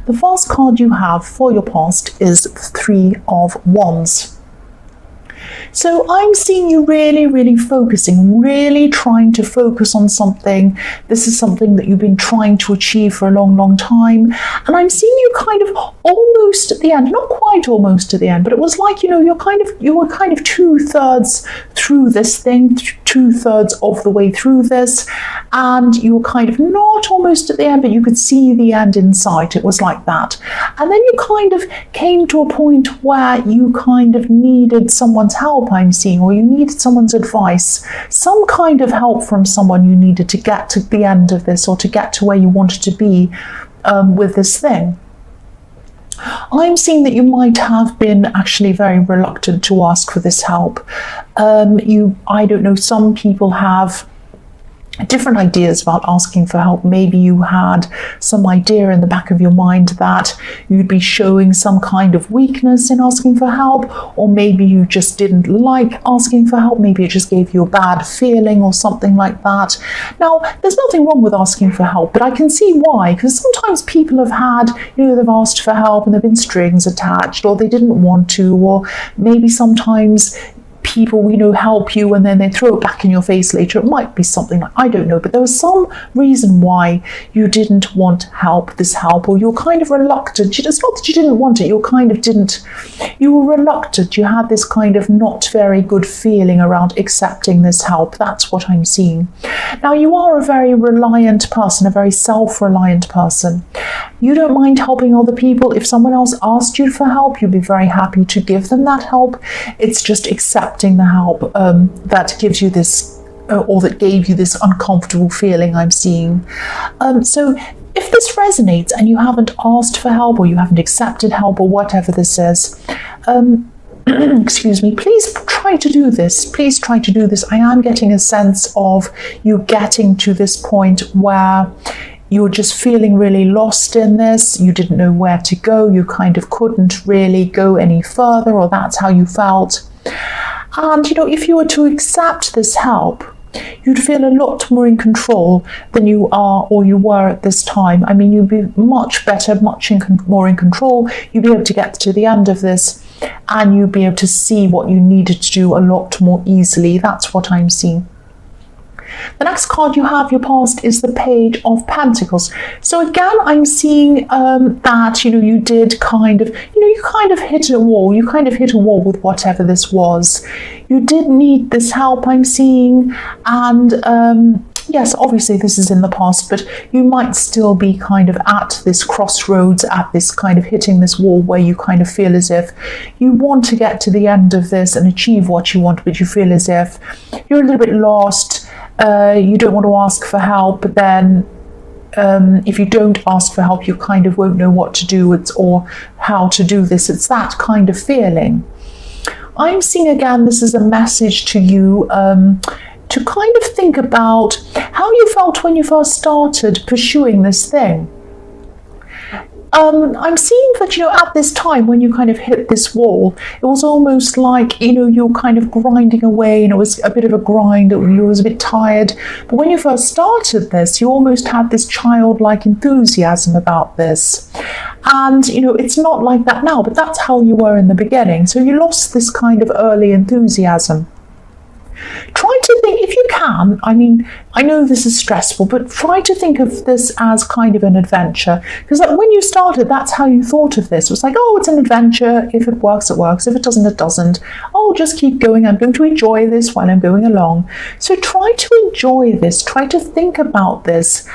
the first card you have for your past is the Three of Wands. So I'm seeing you really, really focusing, really trying to focus on something. This is something that you've been trying to achieve for a long, long time. And I'm seeing you kind of almost at the end, not quite almost at the end, but it was like, you were kind of 2/3 through this thing, 2/3 of the way through this. And you were kind of not almost at the end, but you could see the end in sight. It was like that. And then you kind of came to a point where you kind of needed someone's help, I'm seeing, or you needed someone's advice, some kind of help from someone you needed to get to the end of this, or to get to where you wanted to be with this thing. I'm seeing that you might have been actually very reluctant to ask for this help. I don't know, some people have different ideas about asking for help. Maybe you had some idea in the back of your mind that you'd be showing some kind of weakness in asking for help, or maybe you just didn't like asking for help. Maybe it just gave you a bad feeling or something like that. Now, there's nothing wrong with asking for help, but I can see why, because sometimes people have had, they've asked for help and there have been strings attached, or they didn't want to, or maybe sometimes people, help you and then they throw it back in your face later. It might be something like, I don't know, but there was some reason why you didn't want this help, or you're kind of reluctant. It's not that you didn't want it, you were reluctant. You had this kind of not very good feeling around accepting this help. That's what I'm seeing. Now, you are a very reliant person, a very self-reliant person. You don't mind helping other people. If someone else asked you for help, you'd be very happy to give them that help. It's just accepting the help that gives you this, or that gave you this uncomfortable feeling, I'm seeing. So if this resonates and you haven't asked for help, or you haven't accepted help, or whatever this is, excuse me, please try to do this. Please try to do this. I am getting a sense of you getting to this point where you're just feeling really lost in this. You didn't know where to go. You kind of couldn't really go any further, or that's how you felt. And, if you were to accept this help, you'd feel a lot more in control than you are, or you were at this time. I mean, you'd be much better, more in control. You'd be able to get to the end of this, and you'd be able to see what you needed to do a lot more easily. That's what I'm seeing. The next card you have, your past, is the Page of Pentacles. So again, I'm seeing that, you did kind of, you kind of hit a wall. You kind of hit a wall with whatever this was. You did need this help, I'm seeing. And yes, obviously this is in the past, but you might still be kind of at this crossroads, at this kind of hitting this wall where you kind of feel as if you want to get to the end of this and achieve what you want, but you feel as if you're a little bit lost. You don't want to ask for help, but then if you don't ask for help, you kind of won't know what to do or how to do this. It's that kind of feeling. I'm seeing again, this is a message to you to kind of think about how you felt when you first started pursuing this thing. I'm seeing that, at this time when you kind of hit this wall, it was almost like, you're kind of grinding away, and it was a bit of a grind, you was a bit tired. But when you first started this, you almost had this childlike enthusiasm about this. And, it's not like that now, but that's how you were in the beginning. So you lost this kind of early enthusiasm. Try to think, if you can, I mean, I know this is stressful, but try to think of this as kind of an adventure. Because when you started, that's how you thought of this. It was like, oh, it's an adventure. If it works, it works. If it doesn't, it doesn't. Oh, just keep going. I'm going to enjoy this while I'm going along. So try to enjoy this. Try to think about this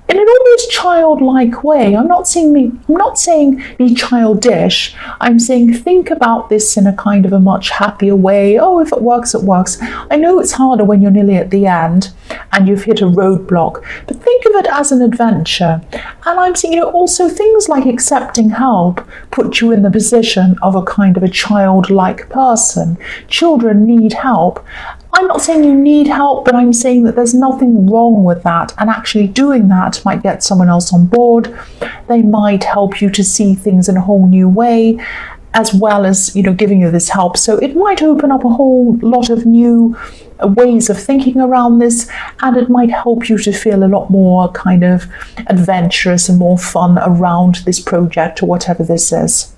in an almost childlike way. I'm not saying be childish. I'm saying think about this in a kind of a much happier way. Oh, if it works, it works. I know it's harder when you're nearly at the end and you've hit a roadblock, but think of it as an adventure. And I'm saying, also things like accepting help put you in the position of a kind of a childlike person. Children need help. I'm not saying you need help, but I'm saying that there's nothing wrong with that. And actually doing that might get someone else on board. They might help you to see things in a whole new way. as well as, giving you this help. So it might open up a whole lot of new ways of thinking around this, and it might help you to feel a lot more kind of adventurous and more fun around this project or whatever this is.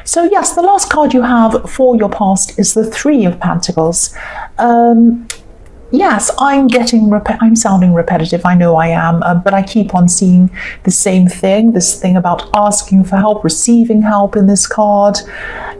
So yes, the last card you have for your past is the Three of Pentacles. Yes, I'm sounding repetitive, I know I am, but I keep on seeing the same thing, this thing about asking for help, receiving help in this card.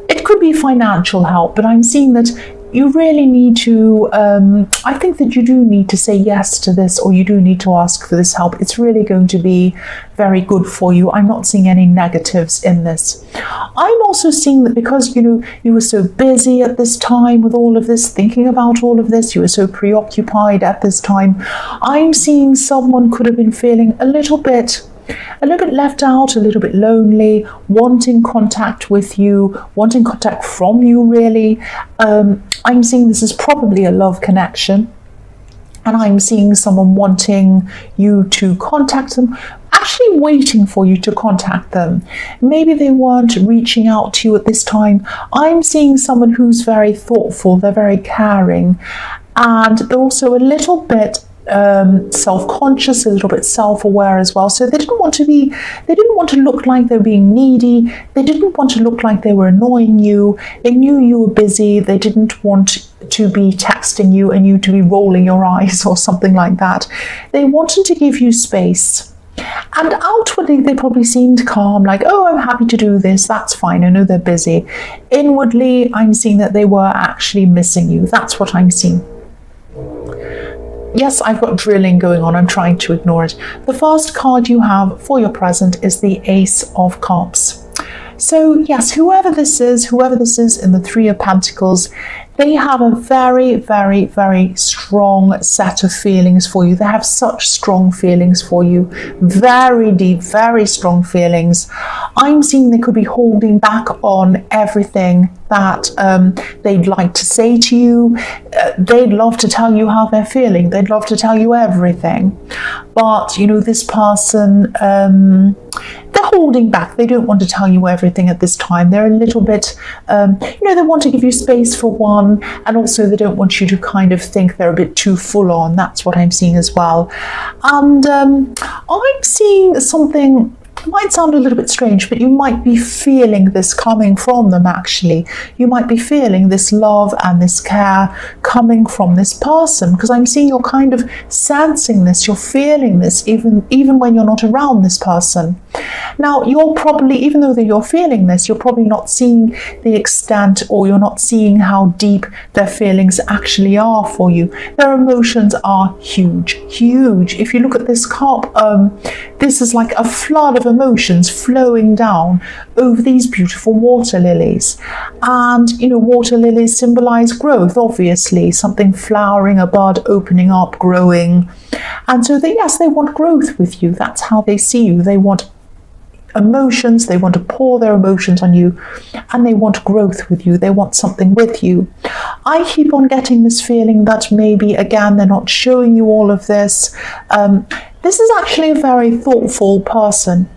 It could be financial help, but I'm seeing that you really need to, I think that you do need to say yes to this, or you do need to ask for this help. It's really going to be very good for you. I'm not seeing any negatives in this. I'm also seeing that because, you were so busy at this time with all of this, thinking about all of this, you were so preoccupied at this time, I'm seeing someone could have been feeling a little bit left out, a little bit lonely, wanting contact with you, wanting contact from you, really. I'm seeing this is probably a love connection, and I'm seeing someone wanting you to contact them, actually waiting for you to contact them. Maybe they weren't reaching out to you at this time. I'm seeing someone who's very thoughtful, they're very caring, and they're also a little bit self-conscious, a little bit self-aware as well. So they didn't want to look like they were being needy. They didn't want to look like they were annoying you. They knew you were busy. They didn't want to be texting you and you to be rolling your eyes or something like that. They wanted to give you space. And outwardly, they probably seemed calm, like, oh, I'm happy to do this, that's fine, I know they're busy. Inwardly, I'm seeing that they were actually missing you. That's what I'm seeing. Yes, I've got drilling going on. I'm trying to ignore it. The first card you have for your present is the Ace of Cups. So yes, whoever this is in the Three of Pentacles, they have a very, very, very strong set of feelings for you. They have such strong feelings for you. Very deep, very strong feelings. I'm seeing they could be holding back on everything that they'd like to say to you. They'd love to tell you how they're feeling. They'd love to tell you everything. But, this person, they're holding back. They don't want to tell you everything at this time. They're a little bit, they want to give you space for one, and also they don't want you to kind of think they're a bit too full on. That's what I'm seeing as well. And I'm seeing something. It might sound a little bit strange, but you might be feeling this coming from them, actually. You might be feeling this love and this care coming from this person, because I'm seeing you're kind of sensing this, you're feeling this, even when you're not around this person. Now, you're probably, even though that you're feeling this, you're probably not seeing the extent, or you're not seeing how deep their feelings actually are for you. Their emotions are huge, huge. If you look at this cup, this is like a flood of emotions flowing down over these beautiful water lilies. And, water lilies symbolize growth, obviously, something flowering, a bud opening up, growing. And so they want growth with you. That's how they see you. They want emotions, they want to pour their emotions on you, and they want growth with you. They want something with you. I keep on getting this feeling that maybe, again, they're not showing you all of this. This is actually a very thoughtful person.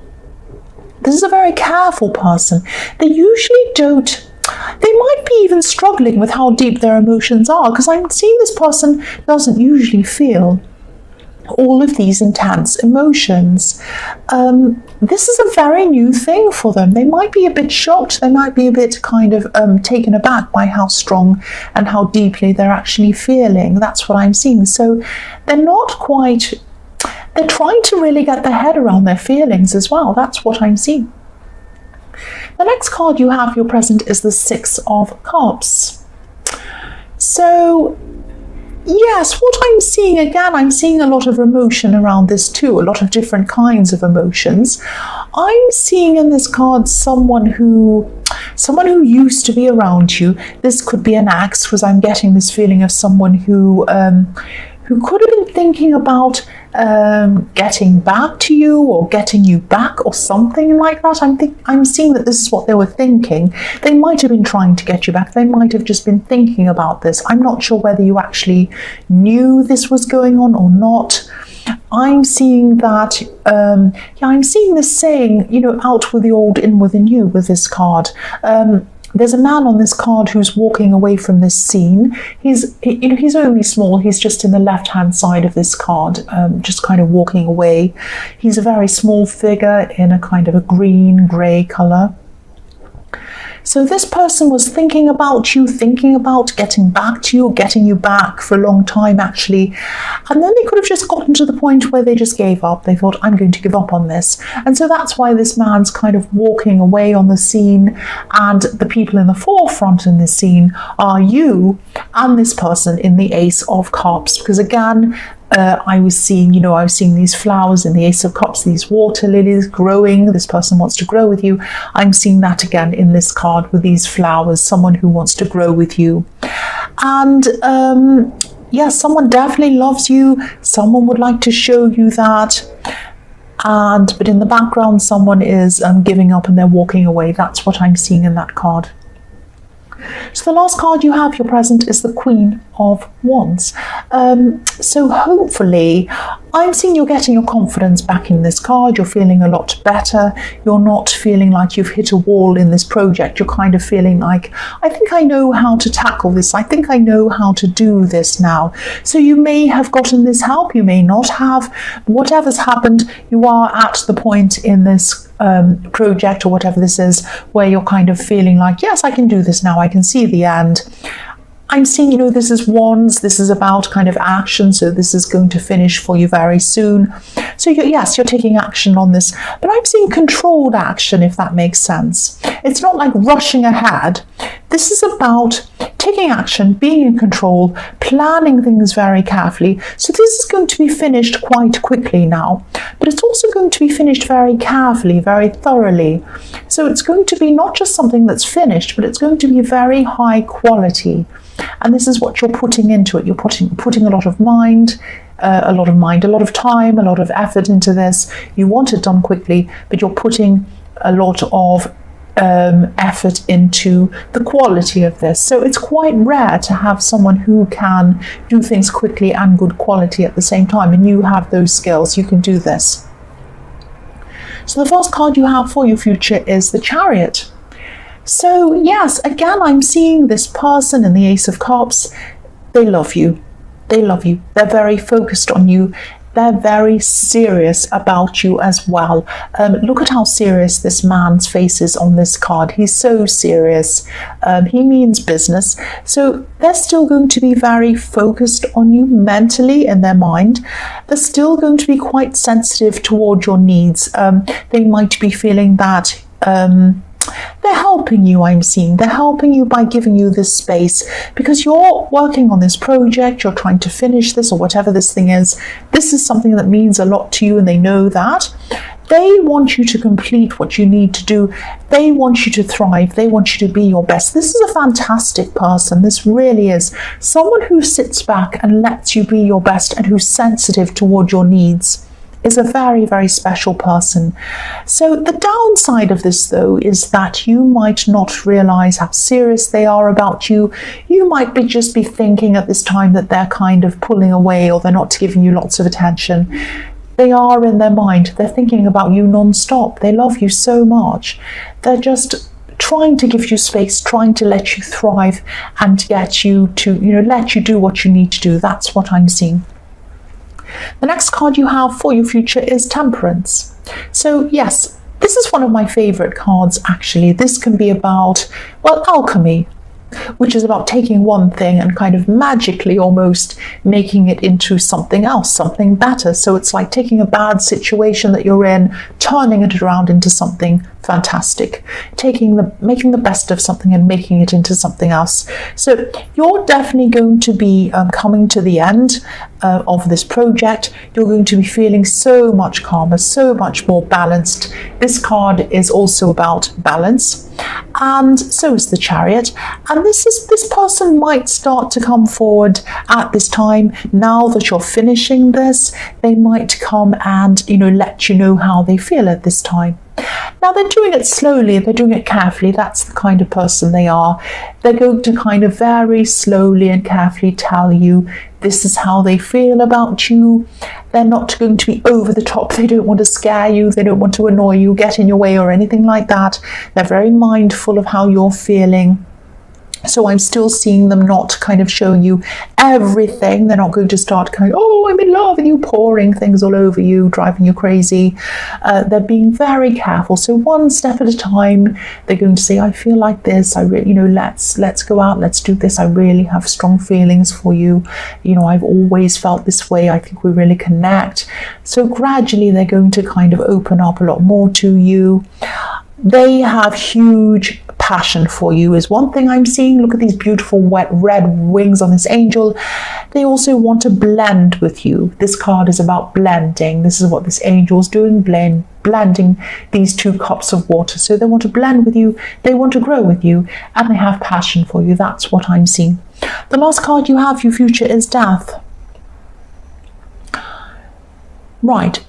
This is a very careful person. They usually don't, they might be even struggling with how deep their emotions are, because I'm seeing this person doesn't usually feel all of these intense emotions. This is a very new thing for them. They might be a bit shocked. They might be a bit kind of taken aback by how strong and how deeply they're actually feeling. That's what I'm seeing. So they're not quite, they're trying to really get their head around their feelings as well. That's what I'm seeing. The next card you have, your present, is the Six of Cups. So yes, what I'm seeing, again, I'm seeing a lot of emotion around this too, a lot of different kinds of emotions. I'm seeing in this card someone who used to be around you. This could be an ex, because I'm getting this feeling of someone who could have been thinking about getting back to you or getting you back or something like that. I'm seeing that this is what they were thinking. They might have been trying to get you back. They might have just been thinking about this. I'm not sure whether you actually knew this was going on or not. I'm seeing that, I'm seeing this saying, out with the old, in with the new with this card. There's a man on this card who's walking away from this scene. He's only small. He's just in the left-hand side of this card, just kind of walking away. He's a very small figure in a kind of a grey colour. So this person was thinking about you, thinking about getting back to you, getting you back for a long time actually. And then they could have just gotten to the point where they just gave up. They thought, I'm going to give up on this. And so that's why this man's kind of walking away on the scene. And the people in the forefront in this scene are you and this person in the Ace of Cups. Because again, I was seeing these flowers in the Ace of Cups, these water lilies growing. This person wants to grow with you. I'm seeing that again in this card with these flowers, someone who wants to grow with you. And yes, someone definitely loves you. Someone would like to show you that. But in the background, someone is giving up and they're walking away. That's what I'm seeing in that card. So the last card you have, your present, is the Queen of Wands. So hopefully, I'm seeing you're getting your confidence back in this card. You're feeling a lot better. You're not feeling like you've hit a wall in this project. You're kind of feeling like, I think I know how to tackle this. I think I know how to do this now. So you may have gotten this help. You may not have. Whatever's happened, you are at the point in this project or whatever this is where you're kind of feeling like, yes, I can do this now. I can see the end. I'm seeing, this is Wands. This is about kind of action. So this is going to finish for you very soon. So you're taking action on this, but I'm seeing controlled action, if that makes sense. It's not like rushing ahead. This is about taking action, being in control, planning things very carefully. So this is going to be finished quite quickly now, but it's also going to be finished very carefully, very thoroughly. So it's going to be not just something that's finished, but it's going to be very high quality. And this is what you're putting into it. You're putting a lot of mind, a lot of time, a lot of effort into this. You want it done quickly, but you're putting a lot of effort into the quality of this. So it's quite rare to have someone who can do things quickly and good quality at the same time, and you have those skills. You can do this. So the first card you have for your future is the Chariot. So yes, again, I'm seeing this person in the Ace of Cups. They love you. They love you. They're very focused on you. They're very serious about you as well. Look at how serious this man's face is on this card. He's so serious. He means business. So they're still going to be very focused on you mentally in their mind. They're still going to be quite sensitive toward your needs. They might be feeling that they're helping you, I'm seeing. They're helping you by giving you this space because you're working on this project, you're trying to finish this or whatever this thing is. This is something that means a lot to you and they know that. They want you to complete what you need to do. They want you to thrive. They want you to be your best. This is a fantastic person. This really is. Someone who sits back and lets you be your best and who's sensitive toward your needs is a very, very special person. So the downside of this, though, is that you might not realize how serious they are about you. You might just be thinking at this time that they're kind of pulling away or they're not giving you lots of attention. They are in their mind. They're thinking about you non-stop. They love you so much. They're just trying to give you space, trying to let you thrive and get you to, let you do what you need to do. That's what I'm seeing. The next card you have for your future is Temperance. So yes, this is one of my favorite cards actually. This can be about, alchemy, which is about taking one thing and kind of magically almost making it into something else, something better. So it's like taking a bad situation that you're in, turning it around into something fantastic, making the best of something and making it into something else. So you're definitely going to be coming to the end of this project. You're going to be feeling so much calmer, so much more balanced. This card is also about balance, and so is the Chariot. And this person might start to come forward at this time. Now that you're finishing this, they might come and let you know how they feel at this time. Now they're doing it slowly, they're doing it carefully. That's the kind of person they are. They're going to kind of very slowly and carefully tell you This is how they feel about you. They're not going to be over the top. They don't want to scare you. They don't want to annoy you, get in your way or anything like that. They're very mindful of how you're feeling. So I'm still seeing them not kind of showing you everything. They're not going to start kind of, oh, I'm in love with you, pouring things all over you, driving you crazy. They're being very careful. So one step at a time, they're going to say, I feel like this. I really, let's go out. Let's do this. I really have strong feelings for you. I've always felt this way. I think we really connect. So gradually they're going to kind of open up a lot more to you. They have huge passion for you is one thing I'm seeing. Look at these beautiful wet red wings on this angel. They also want to blend with you. This card is about blending. This is what this angel is doing, blending these 2 cups of water. So they want to blend with you, they want to grow with you, and they have passion for you. That's what I'm seeing. The last card you have, your future, is death. Right.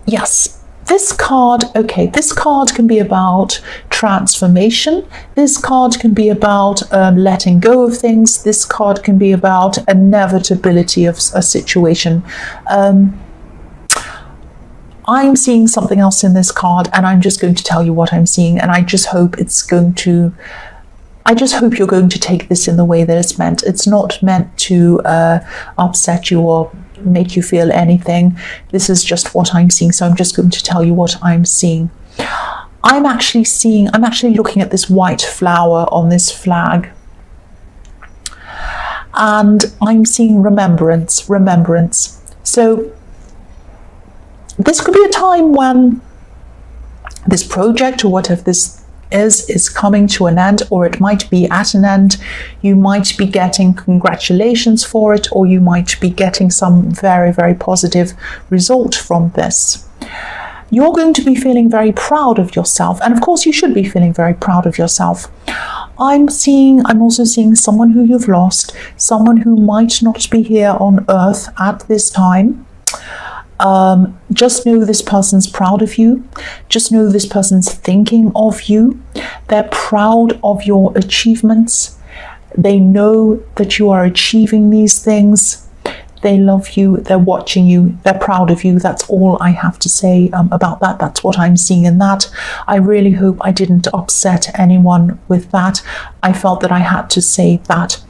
Yes. This card can be about transformation. This card can be about letting go of things. This card can be about inevitability of a situation. I'm seeing something else in this card, and I'm just going to tell you what I'm seeing, and I just hope you're going to take this in the way that it's meant. It's not meant to upset you or make you feel anything. This is just what I'm seeing. So I'm just going to tell you what I'm seeing. I'm actually looking at this white flower on this flag. And I'm seeing remembrance. So this could be a time when this project or whatever this is coming to an end, or it might be at an end. You might be getting congratulations for it, or you might be getting some very, very positive result from this. You're going to be feeling very proud of yourself, and of course you should be feeling very proud of yourself. I'm also seeing someone who you've lost, someone who might not be here on earth at this time. Just know this person's proud of you. Just know this person's thinking of you. They're proud of your achievements. They know that you are achieving these things. They love you. They're watching you. They're proud of you. That's all I have to say about that. That's what I'm seeing in that. I really hope I didn't upset anyone with that. I felt that I had to say that.